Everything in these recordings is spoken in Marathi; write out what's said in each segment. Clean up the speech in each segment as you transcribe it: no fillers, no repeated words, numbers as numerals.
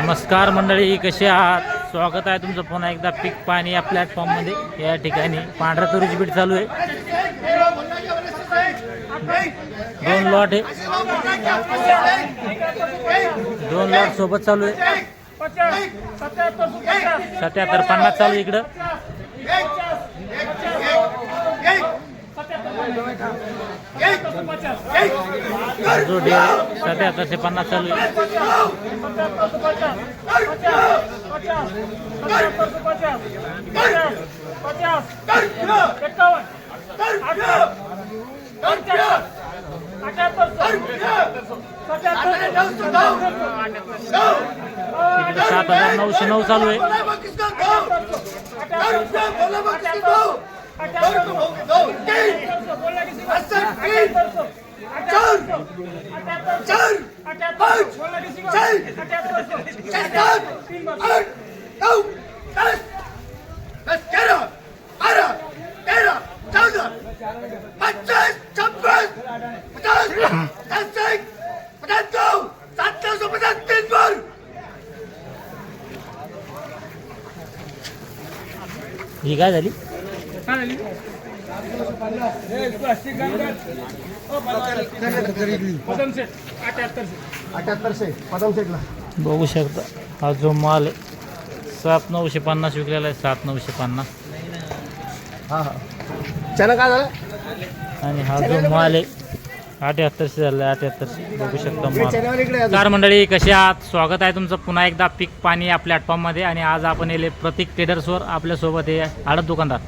नमस्कार मंडळी, कसे आहात? स्वागत आहे तुमचं पुन्हा एकदा पीक पाणी या प्लॅटफॉर्ममध्ये. या ठिकाणी पांढऱ्या तुरीची बीट चालू आहे. 2 लॉट आहे, 2 लॉट सोबत चालू आहे. 77-50 चालू आहे इकडं. जो 77-50 चालू आहे. इकडे 7,909 चालू आहे. ही काय झाली? बघू शकता हा जो माल आहे 7,950 विकलेला आहे. 7,950. हा हा चना काय झालं? आणि हा जो माल आहे 7800 झाला आहे. 7800 बघू शकता माल. कार मंडळी, कसे आहात? स्वागत आहे तुमचं पुन्हा एकदा पीक पाणी या प्लॅटफॉर्ममध्ये. आणि आज आपण येले प्रतीक ट्रेडर्सवर. आपल्यासोबत हे आडत दुकानदार,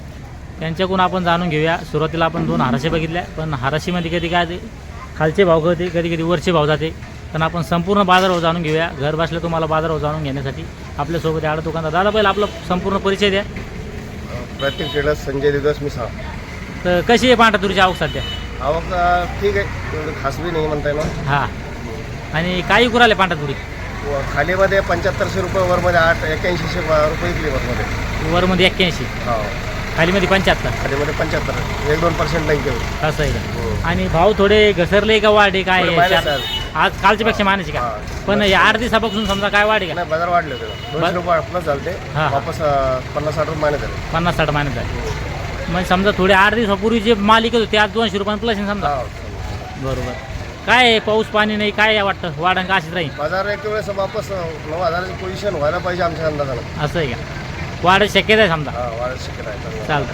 त्यांच्याकडून आपण जाणून घेऊया. सुरुवातीला आपण 2 हाराशे बघितल्या, पण हाराशीमध्ये कधी काय खालचे भाव कधी कधी कधी वरचे भाव जाते. पण आपण संपूर्ण बाजारभाव जाणून घेऊया. घर बसल्या तुम्हाला बाजारभाव जाणून घेण्यासाठी आपल्यासोबत आडत दुकानदार. दादा, पहिला आपला संपूर्ण परिचय द्या. प्रत्येक ट्रेडर्स संजय दिवस मिसा. तर कशी आहे पांढऱ्या तुरीची आवक सध्या? आवक ठीक आहे, एवढं खास बी नाही म्हणता येणार. हां. आणि काही कुराले पांढऱ्या तुरी? खालीमध्ये 7500 रुपये, वरमध्ये 81 रुपये इकली वरमध्ये. वरमध्ये 81, हो. खालीमध्ये 75. खालीमध्ये 75, 1-2% नाही केलं. असं आहे का? आणि भाव थोडे घसरले का वाढे काय? आज कालच्या पेक्षा मानायचे का? पण या 8 दिवसापासून समजा काय वाढे का? नाही, बाजार वाढले होते. 200 रुपये प्लस झाले. वापस 50-60 रुपये महिन्यात झाले. 50-60 महिन्यात झाले. म्हणजे समजा थोडे 8 दिवसापूर्वी जे माल विकत होते आज 200 रुपये प्लस समजा. बरोबर. काय पाऊस पाणी नाही, काय वाटतं वाढण का अशीच राहील? बाजार एक वेळेस वापस 9,000ची पोझिशन व्हायला पाहिजे आमच्या अंदाजानं. असं आहे का? वाढ शक्यता आहे समजा. वाढ शक्यता आहे. चालतं,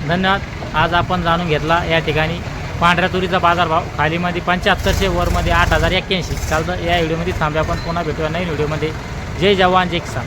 धन्यवाद. आज आपण जाणून घेतला या ठिकाणी पांढऱ्या तुरीचा बाजारभाव. खालीमध्ये 7500, वरमध्ये 8,081. चालतं. या व्हिडिओमध्ये थांबूया. आपण पुन्हा भेटूया नवीन व्हिडिओमध्ये. जय जवान जय किसान.